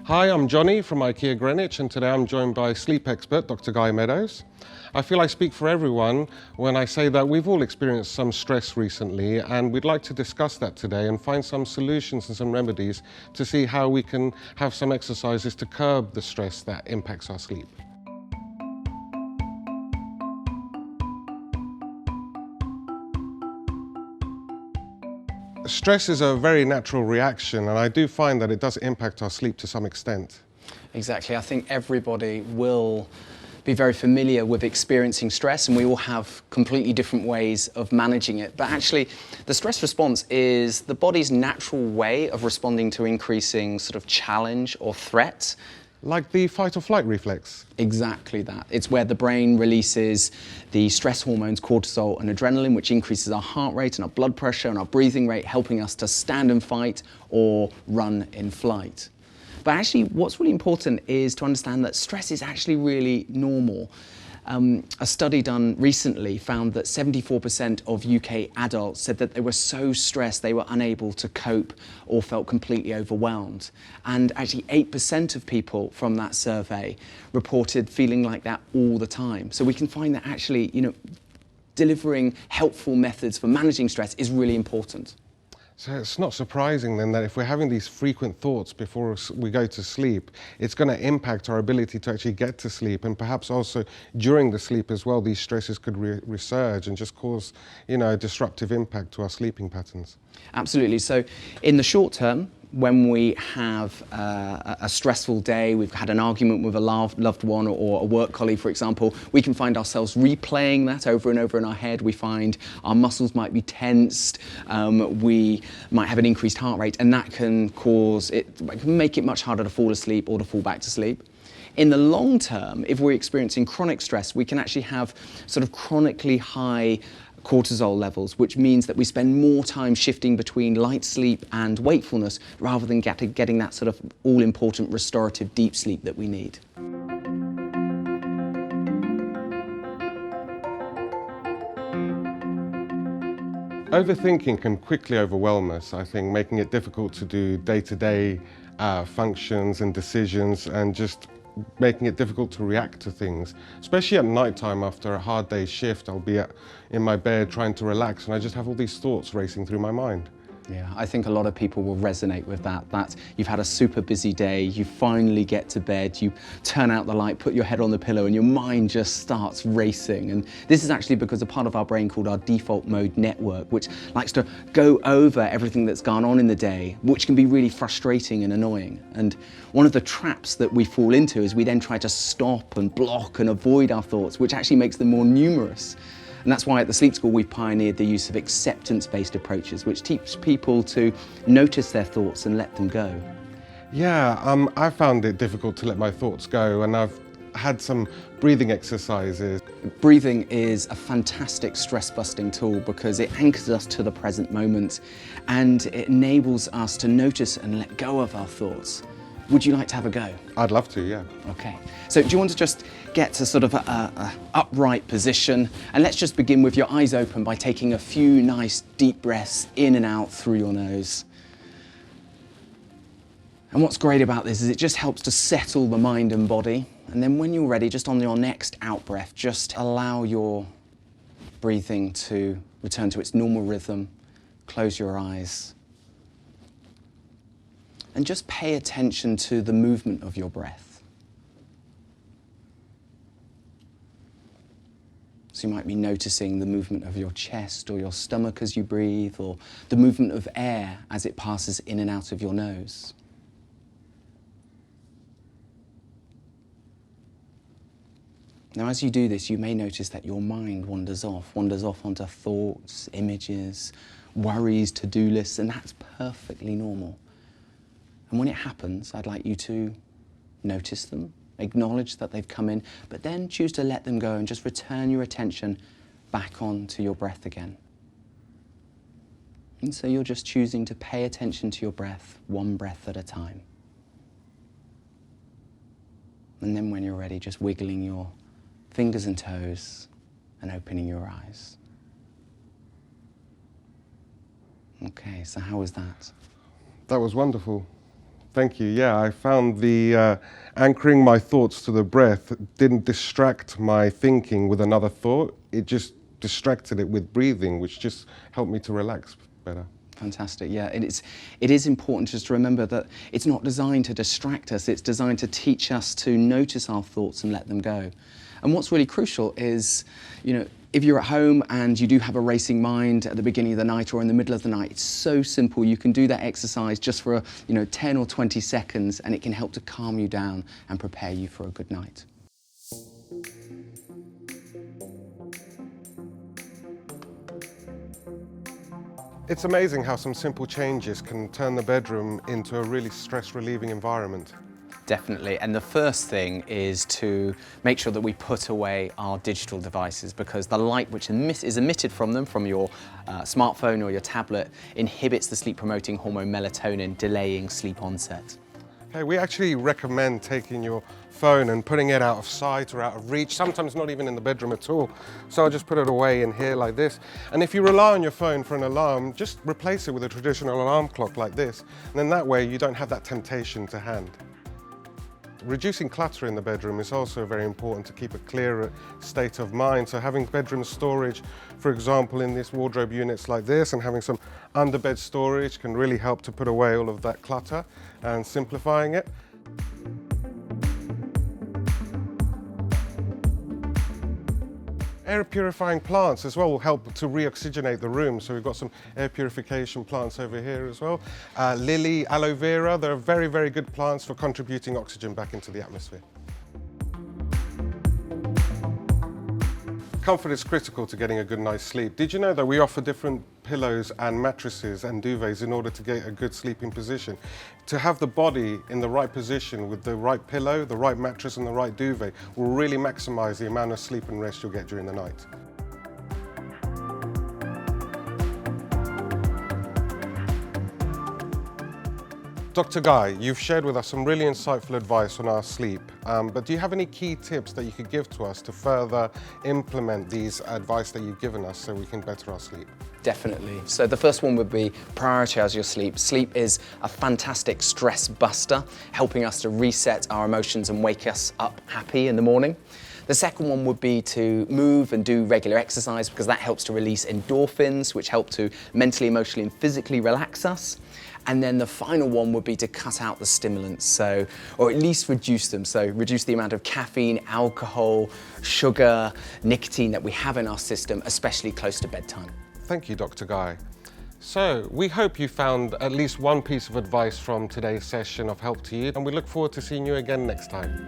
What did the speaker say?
Hi, I'm Johnny from IKEA Greenwich, and today I'm joined by sleep expert Dr. Guy Meadows. I feel I speak for everyone when I say that we've all experienced some stress recently, and we'd like to discuss that today and find some solutions and some remedies to see how we can have some exercises to curb the stress that impacts our sleep. Stress is a very natural reaction, and I do find that it does impact our sleep to some extent. Exactly. I think everybody will be very familiar with experiencing stress, and we all have completely different ways of managing it. But actually, the stress response is the body's natural way of responding to increasing sort of challenge or threat. Like the fight or flight reflex. Exactly that. It's where the brain releases the stress hormones cortisol and adrenaline, which increases our heart rate and our blood pressure and our breathing rate, helping us to stand and fight or run in flight. But actually, what's really important is to understand that stress is actually really normal. A study done recently found that 74% of UK adults said that they were so stressed they were unable to cope or felt completely overwhelmed. And actually 8% of people from that survey reported feeling like that all the time. So we can find that actually, delivering helpful methods for managing stress is really important. So it's not surprising then that if we're having these frequent thoughts before we go to sleep, it's going to impact our ability to actually get to sleep, and perhaps also during the sleep as well, these stresses could resurge and just cause, a disruptive impact to our sleeping patterns. Absolutely. So in the short term, when we have a stressful day, we've had an argument with a loved one or a work colleague, for example, we can find ourselves replaying that over and over in our head. We find our muscles might be tensed, we might have an increased heart rate, and that can make it much harder to fall asleep or to fall back to sleep. In the long term, if we're experiencing chronic stress, we can actually have sort of chronically high cortisol levels, which means that we spend more time shifting between light sleep and wakefulness rather than getting that sort of all-important restorative deep sleep that we need. Overthinking can quickly overwhelm us, I think, making it difficult to do day-to-day functions and decisions, and just making it difficult to react to things. Especially at night time after a hard day's shift, I'll be in my bed trying to relax and I just have all these thoughts racing through my mind. Yeah, I think a lot of people will resonate with that you've had a super busy day, you finally get to bed, you turn out the light, put your head on the pillow, and your mind just starts racing. And this is actually because a part of our brain called our default mode network, which likes to go over everything that's gone on in the day, which can be really frustrating and annoying. And one of the traps that we fall into is we then try to stop and block and avoid our thoughts, which actually makes them more numerous. And that's why at the Sleep School we've pioneered the use of acceptance-based approaches, which teach people to notice their thoughts and let them go. Yeah, I found it difficult to let my thoughts go, and I've had some breathing exercises. Breathing is a fantastic stress-busting tool because it anchors us to the present moment and it enables us to notice and let go of our thoughts. Would you like to have a go? I'd love to, yeah. Okay. So do you want to just get to sort of a upright position? And let's just begin with your eyes open by taking a few nice deep breaths in and out through your nose. And what's great about this is it just helps to settle the mind and body. And then when you're ready, just on your next out breath, just allow your breathing to return to its normal rhythm. Close your eyes. And just pay attention to the movement of your breath. So you might be noticing the movement of your chest or your stomach as you breathe, or the movement of air as it passes in and out of your nose. Now, as you do this, you may notice that your mind wanders off onto thoughts, images, worries, to-do lists, and that's perfectly normal. And when it happens, I'd like you to notice them, acknowledge that they've come in, but then choose to let them go and just return your attention back onto your breath again. And so you're just choosing to pay attention to your breath, one breath at a time. And then when you're ready, just wiggling your fingers and toes and opening your eyes. Okay, so how was that? That was wonderful. Thank you. Yeah, I found the anchoring my thoughts to the breath didn't distract my thinking with another thought. It just distracted it with breathing, which just helped me to relax better. Fantastic, yeah. It is important just to remember that it's not designed to distract us, it's designed to teach us to notice our thoughts and let them go. And what's really crucial is, if you're at home and you do have a racing mind at the beginning of the night or in the middle of the night, it's so simple. You can do that exercise just for 10 or 20 seconds, and it can help to calm you down and prepare you for a good night. It's amazing how some simple changes can turn the bedroom into a really stress-relieving environment. Definitely, and the first thing is to make sure that we put away our digital devices, because the light which is emitted from them, from your smartphone or your tablet, inhibits the sleep-promoting hormone melatonin, delaying sleep onset. Okay, we actually recommend taking your phone and putting it out of sight or out of reach, sometimes not even in the bedroom at all. So I'll just put it away in here like this. And if you rely on your phone for an alarm, just replace it with a traditional alarm clock like this. And then that way you don't have that temptation to hand. Reducing clutter in the bedroom is also very important to keep a clearer state of mind. So having bedroom storage, for example, in these wardrobe units like this, and having some underbed storage can really help to put away all of that clutter and simplifying it. Air purifying plants as well will help to reoxygenate the room. So we've got some air purification plants over here as well. Lily, aloe vera, they're very, very good plants for contributing oxygen back into the atmosphere. Comfort is critical to getting a good night's sleep. Did you know that we offer different pillows and mattresses and duvets in order to get a good sleeping position? To have the body in the right position with the right pillow, the right mattress and the right duvet will really maximize the amount of sleep and rest you'll get during the night. Dr. Guy, you've shared with us some really insightful advice on our sleep, but do you have any key tips that you could give to us to further implement these advice that you've given us so we can better our sleep? Definitely. So the first one would be prioritize your sleep. Sleep is a fantastic stress buster, helping us to reset our emotions and wake us up happy in the morning. The second one would be to move and do regular exercise, because that helps to release endorphins, which help to mentally, emotionally and physically relax us. And then the final one would be to cut out the stimulants, or at least reduce them. So reduce the amount of caffeine, alcohol, sugar, nicotine that we have in our system, especially close to bedtime. Thank you, Dr. Guy. So we hope you found at least one piece of advice from today's session of help to you, and we look forward to seeing you again next time.